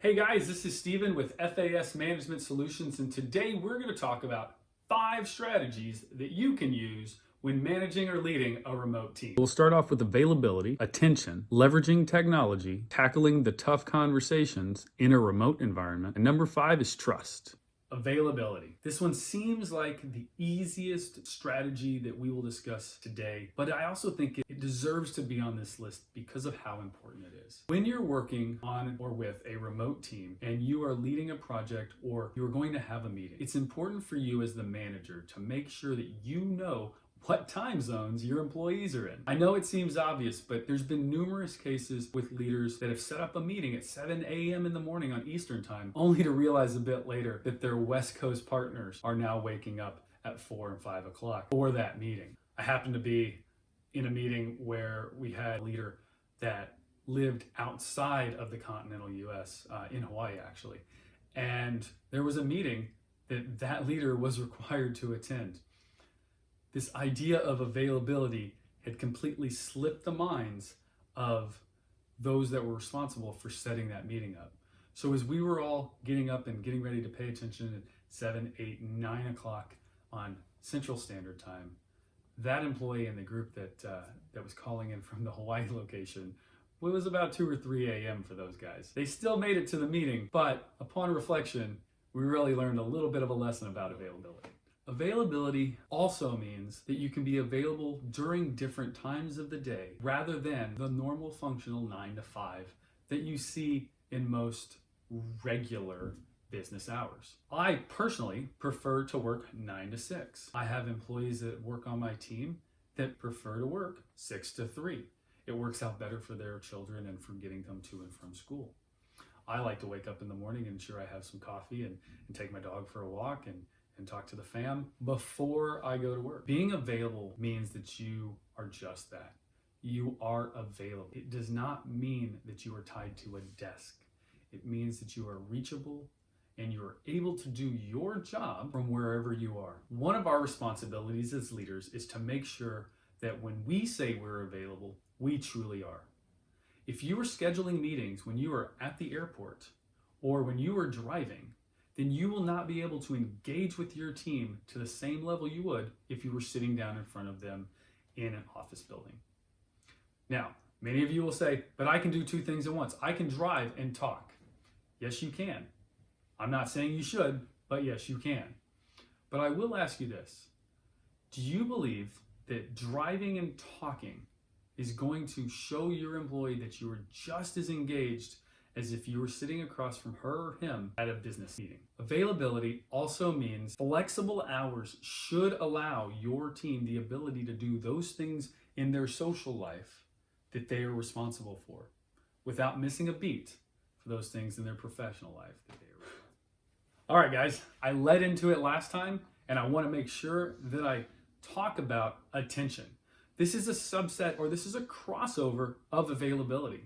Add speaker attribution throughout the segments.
Speaker 1: Hey guys, this is Steven with FAS Management Solutions, and today we're going to talk about 5 strategies that you can use when managing or leading a remote team. We'll start off with availability, attention, leveraging technology, tackling the tough conversations in a remote environment, and number 5 is trust. Availability. This one seems like the easiest strategy that we will discuss today, but I also think it deserves to be on this list because of how important it is. When you're working on or with a remote team and you are leading a project or you're going to have a meeting, it's important for you as the manager to make sure that you know what time zones your employees are in. I know it seems obvious, but there's been numerous cases with leaders that have set up a meeting at 7 a.m. in the morning on Eastern time, only to realize a bit later that their West Coast partners are now waking up at 4 and 5 o'clock for that meeting. I happened to be in a meeting where we had a leader that lived outside of the continental US, in Hawaii actually, and there was a meeting that leader was required to attend. This idea of availability had completely slipped the minds of those that were responsible for setting that meeting up. So as we were all getting up and getting ready to pay attention at 7, 8, 9 o'clock on Central Standard Time, that employee in the group that was calling in from the Hawaii location, it was about 2 or 3 a.m. for those guys. They still made it to the meeting, but upon reflection, we really learned a little bit of a lesson about availability. Availability also means that you can be available during different times of the day rather than the normal functional 9 to 5 that you see in most regular business hours. I personally prefer to work 9 to 6. I have employees that work on my team that prefer to work 6 to 3. It works out better for their children and for getting them to and from school. I like to wake up in the morning and ensure I have some coffee and take my dog for a walk and talk to the fam before I go to work. Being available means that you are just that. You are available. It does not mean that you are tied to a desk. It means that you are reachable and you are able to do your job from wherever you are. One of our responsibilities as leaders is to make sure that when we say we're available, we truly are. If you are scheduling meetings when you are at the airport or when you are driving, then you will not be able to engage with your team to the same level you would if you were sitting down in front of them in an office building. Now, many of you will say, but I can do 2 things at once. I can drive and talk. Yes, you can. I'm not saying you should, but yes, you can. But I will ask you this. Do you believe that driving and talking is going to show your employee that you are just as engaged as if you were sitting across from her or him at a business meeting? Availability also means flexible hours should allow your team the ability to do those things in their social life that they are responsible for without missing a beat for those things in their professional life that they are responsible for. All right, guys, I led into it last time, and I want to make sure that I talk about attention. This is a subset, or this is a crossover of availability.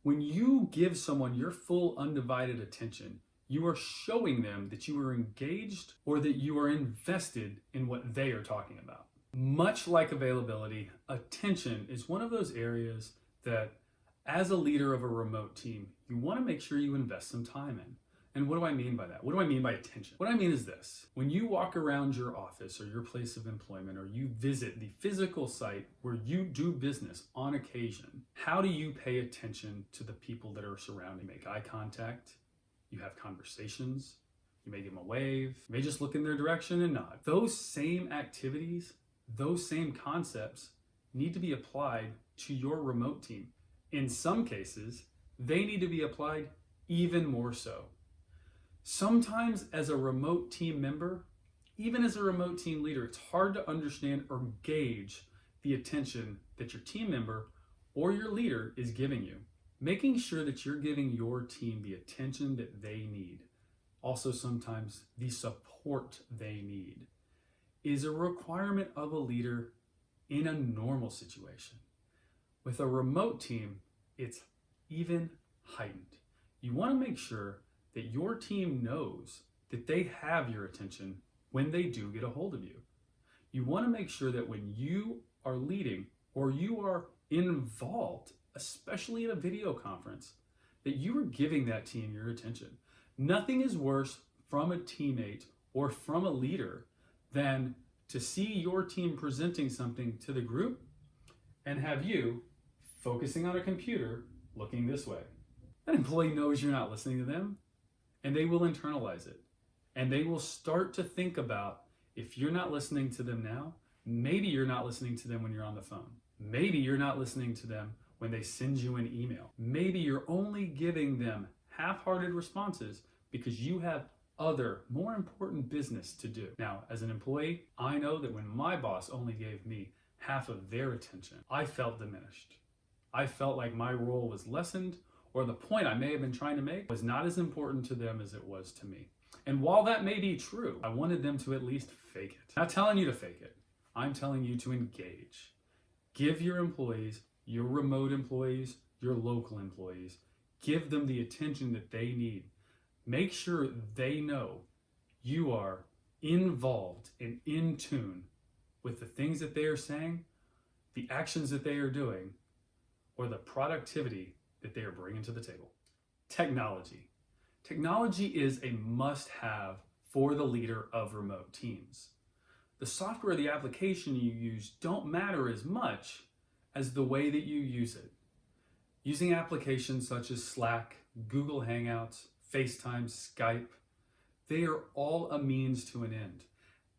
Speaker 1: When you give someone your full undivided attention, you are showing them that you are engaged or that you are invested in what they are talking about. Much like availability, attention is one of those areas that, as a leader of a remote team, you want to make sure you invest some time in. And what do I mean by that? What do I mean by attention? What I mean is this. When you walk around your office or your place of employment, or you visit the physical site where you do business on occasion, how do you pay attention to the people that are surrounding you? Make eye contact, you have conversations, you may give them a wave, you may just look in their direction and nod. Those same activities, those same concepts need to be applied to your remote team. In some cases, they need to be applied even more so. Sometimes as a remote team member, even as a remote team leader, it's hard to understand or gauge the attention that your team member or your leader is giving you. Making sure that you're giving your team the attention that they need, also sometimes the support they need, is a requirement of a leader in a normal situation. With a remote team, it's even heightened. You want to make sure that your team knows that they have your attention when they do get a hold of you. You want to make sure that when you are leading or you are involved, especially in a video conference, that you are giving that team your attention. Nothing is worse from a teammate or from a leader than to see your team presenting something to the group and have you focusing on a computer looking this way. That employee knows you're not listening to them, and they will internalize it. And they will start to think about, if you're not listening to them now, maybe you're not listening to them when you're on the phone. Maybe you're not listening to them when they send you an email. Maybe you're only giving them half-hearted responses because you have other, more important business to do. Now, as an employee, I know that when my boss only gave me half of their attention, I felt diminished. I felt like my role was lessened, or the point I may have been trying to make was not as important to them as it was to me. And while that may be true, I wanted them to at least fake it. Not telling you to fake it. I'm telling you to engage. Give your employees, your remote employees, your local employees, give them the attention that they need. Make sure they know you are involved and in tune with the things that they are saying, the actions that they are doing, or the productivity that they are bringing to the table. Technology. Technology is a must-have for the leader of remote teams. The software or the application you use don't matter as much as the way that you use it. Using applications such as Slack, Google Hangouts, FaceTime, Skype, they are all a means to an end.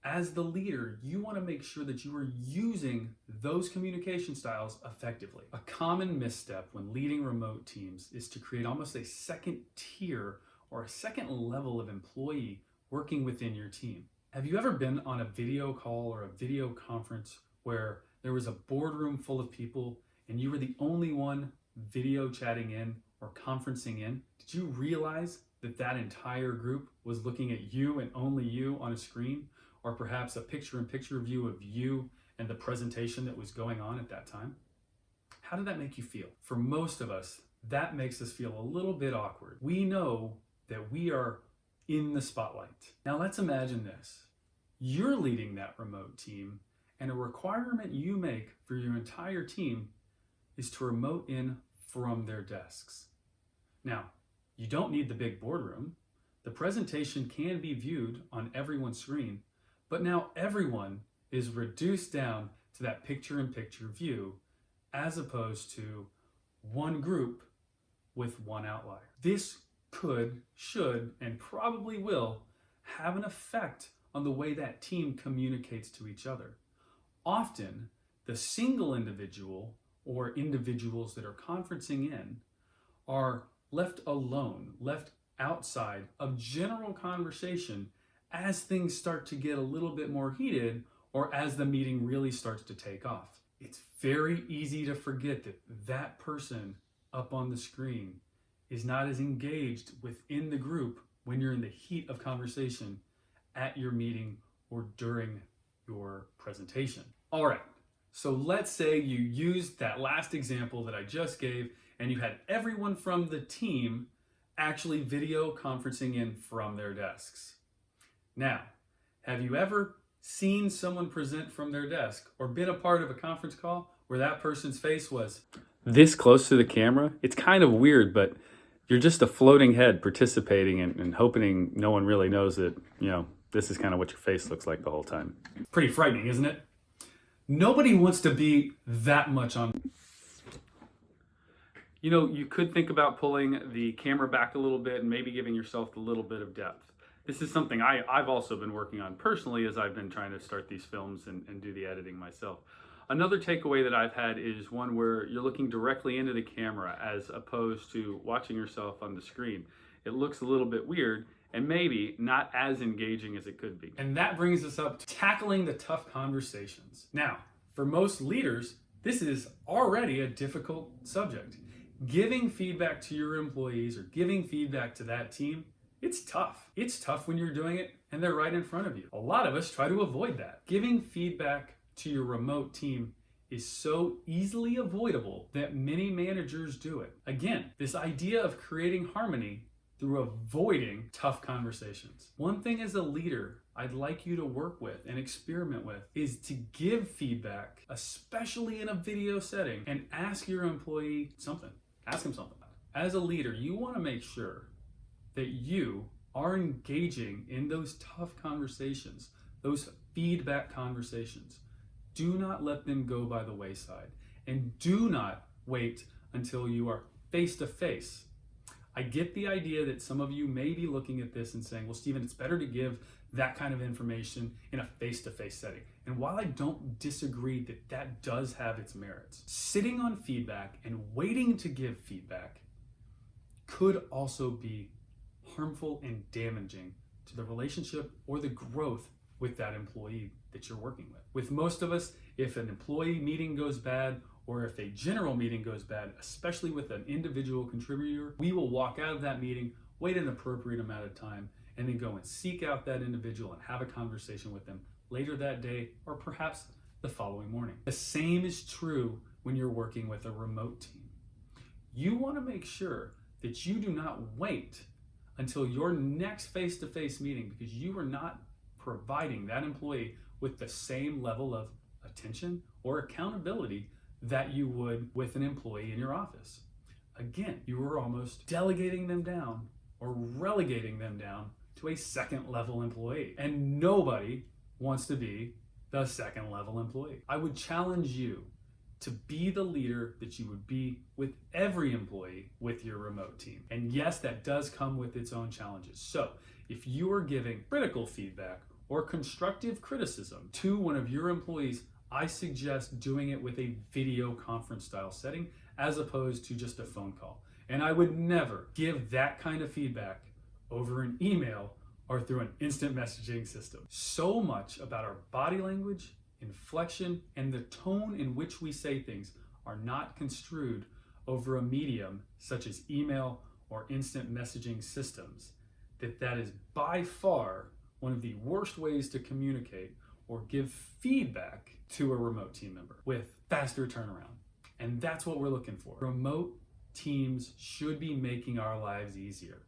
Speaker 1: As the leader, you want to make sure that you are using those communication styles effectively. A common misstep when leading remote teams is to create almost a second tier or a second level of employee working within your team. Have you ever been on a video call or a video conference where there was a boardroom full of people and you were the only one video chatting in or conferencing in? Did you realize that that entire group was looking at you and only you on a screen? Or perhaps a picture-in-picture view of you and the presentation that was going on at that time? How did that make you feel? For most of us, that makes us feel a little bit awkward. We know that we are in the spotlight. Now let's imagine this. You're leading that remote team, and a requirement you make for your entire team is to remote in from their desks. Now, you don't need the big boardroom. The presentation can be viewed on everyone's screen, but now everyone is reduced down to that picture-in-picture view as opposed to one group with one outlier. This could, should, and probably will have an effect on the way that team communicates to each other. Often, the single individual or individuals that are conferencing in are left alone, left outside of general conversation as things start to get a little bit more heated or as the meeting really starts to take off. It's very easy to forget that that person up on the screen is not as engaged within the group when you're in the heat of conversation at your meeting or during your presentation. All right, so let's say you used that last example that I just gave and you had everyone from the team actually video conferencing in from their desks. Now, have you ever seen someone present from their desk or been a part of a conference call where that person's face was this close to the camera? It's kind of weird, but you're just a floating head participating and hoping no one really knows that, this is kind of what your face looks like the whole time. Pretty frightening, isn't it? Nobody wants to be that much on. You could think about pulling the camera back a little bit and maybe giving yourself a little bit of depth. This is something I've also been working on personally as I've been trying to start these films and do the editing myself. Another takeaway that I've had is one where you're looking directly into the camera as opposed to watching yourself on the screen. It looks a little bit weird and maybe not as engaging as it could be. And that brings us up to tackling the tough conversations. Now, for most leaders, this is already a difficult subject. Giving feedback to your employees or giving feedback to that team, it's tough. It's tough when you're doing it and they're right in front of you. A lot of us try to avoid that. Giving feedback to your remote team is so easily avoidable that many managers do it. Again, this idea of creating harmony through avoiding tough conversations. One thing as a leader I'd like you to work with and experiment with is to give feedback, especially in a video setting, and ask your employee something. Ask them something. As a leader, you want to make sure that you are engaging in those tough conversations, those feedback conversations. Do not let them go by the wayside, and do not wait until you are face to face. I get the idea that some of you may be looking at this and saying, well, Stephen, it's better to give that kind of information in a face-to-face setting. And while I don't disagree that that does have its merits, sitting on feedback and waiting to give feedback could also be harmful and damaging to the relationship or the growth with that employee that you're working with. With most of us, if an employee meeting goes bad, or if a general meeting goes bad, especially with an individual contributor, we will walk out of that meeting, wait an appropriate amount of time, and then go and seek out that individual and have a conversation with them later that day, or perhaps the following morning. The same is true when you're working with a remote team. You want to make sure that you do not wait until your next face-to-face meeting, because you are not providing that employee with the same level of attention or accountability that you would with an employee in your office. Again, you are almost delegating them down or relegating them down to a second level employee. And nobody wants to be the second level employee. I would challenge you to be the leader that you would be with every employee with your remote team. And yes, that does come with its own challenges. So if you are giving critical feedback or constructive criticism to one of your employees, I suggest doing it with a video conference style setting as opposed to just a phone call. And I would never give that kind of feedback over an email or through an instant messaging system. So much about our body language, inflection, and the tone in which we say things are not construed over a medium such as email or instant messaging systems, that is by far one of the worst ways to communicate or give feedback to a remote team member with faster turnaround. And that's what we're looking for. Remote teams should be making our lives easier,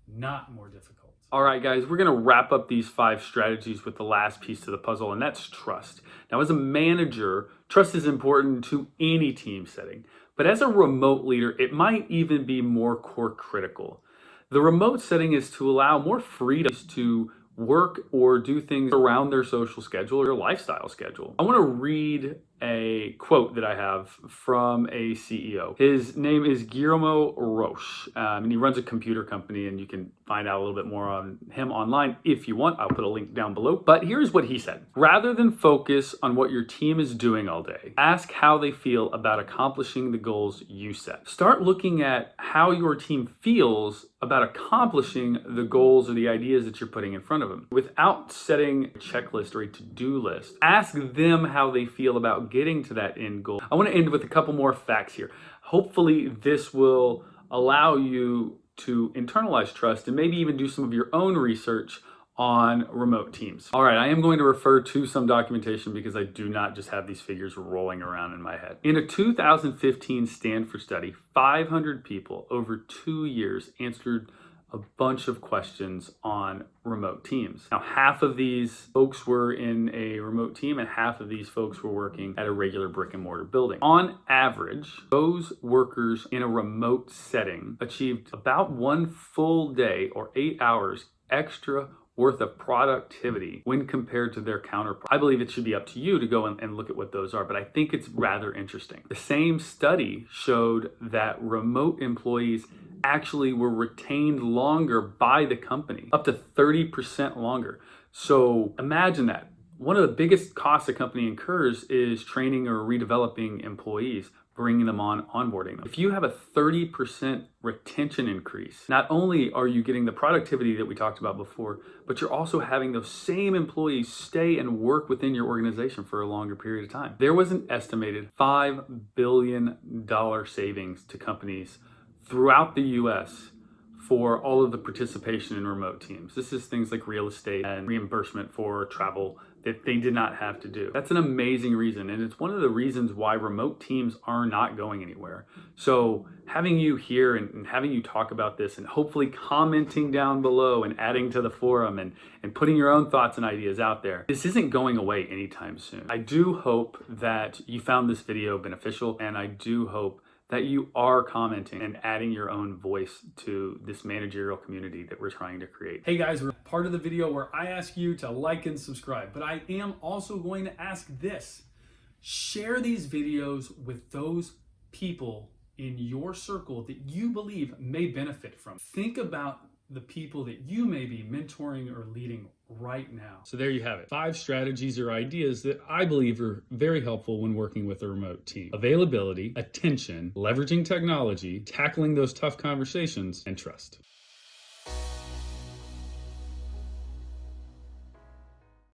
Speaker 1: not more difficult. All right, guys, we're going to wrap up these 5 strategies with the last piece to the puzzle, and that's trust. Now, as a manager, trust is important to any team setting, but as a remote leader, it might even be more core critical. The remote setting is to allow more freedom to work or do things around their social schedule or lifestyle schedule. I want to read a quote that I have from a CEO. His name is Guillermo Roche, and he runs a computer company, and you can find out a little bit more on him online if you want. I'll put a link down below. But here's what he said. Rather than focus on what your team is doing all day, ask how they feel about accomplishing the goals you set. Start looking at how your team feels about accomplishing the goals or the ideas that you're putting in front of them. Without setting a checklist or a to-do list, ask them how they feel about getting to that end goal. I want to end with a couple more facts here. Hopefully this will allow you to internalize trust and maybe even do some of your own research on remote teams. All right, I am going to refer to some documentation because I do not just have these figures rolling around in my head. In a 2015 Stanford study, 500 people over 2 years answered a bunch of questions on remote teams. Now, half of these folks were in a remote team and half of these folks were working at a regular brick and mortar building. On average, those workers in a remote setting achieved about 1 full day or 8 hours extra worth of productivity when compared to their counterpart. I believe it should be up to you to go and look at what those are, but I think it's rather interesting. The same study showed that remote employees actually were retained longer by the company, up to 30% longer. So imagine that. One of the biggest costs a company incurs is training or redeveloping employees, bringing them on, onboarding them. If you have a 30% retention increase, not only are you getting the productivity that we talked about before, but you're also having those same employees stay and work within your organization for a longer period of time. There was an estimated $5 billion savings to companies throughout the US for all of the participation in remote teams. This is things like real estate and reimbursement for travel that they did not have to do. That's an amazing reason, and it's one of the reasons why remote teams are not going anywhere. So having you here and having you talk about this and hopefully commenting down below and adding to the forum and putting your own thoughts and ideas out there, this isn't going away anytime soon. I do hope that you found this video beneficial, and I do hope that you are commenting and adding your own voice to this managerial community that we're trying to create. Hey guys, we're part of the video where I ask you to like and subscribe, but I am also going to ask this. Share these videos with those people in your circle that you believe may benefit from. Think about the people that you may be mentoring or leading right now. So there you have it. 5 strategies or ideas that I believe are very helpful when working with a remote team. Availability, attention, leveraging technology, tackling those tough conversations, and trust.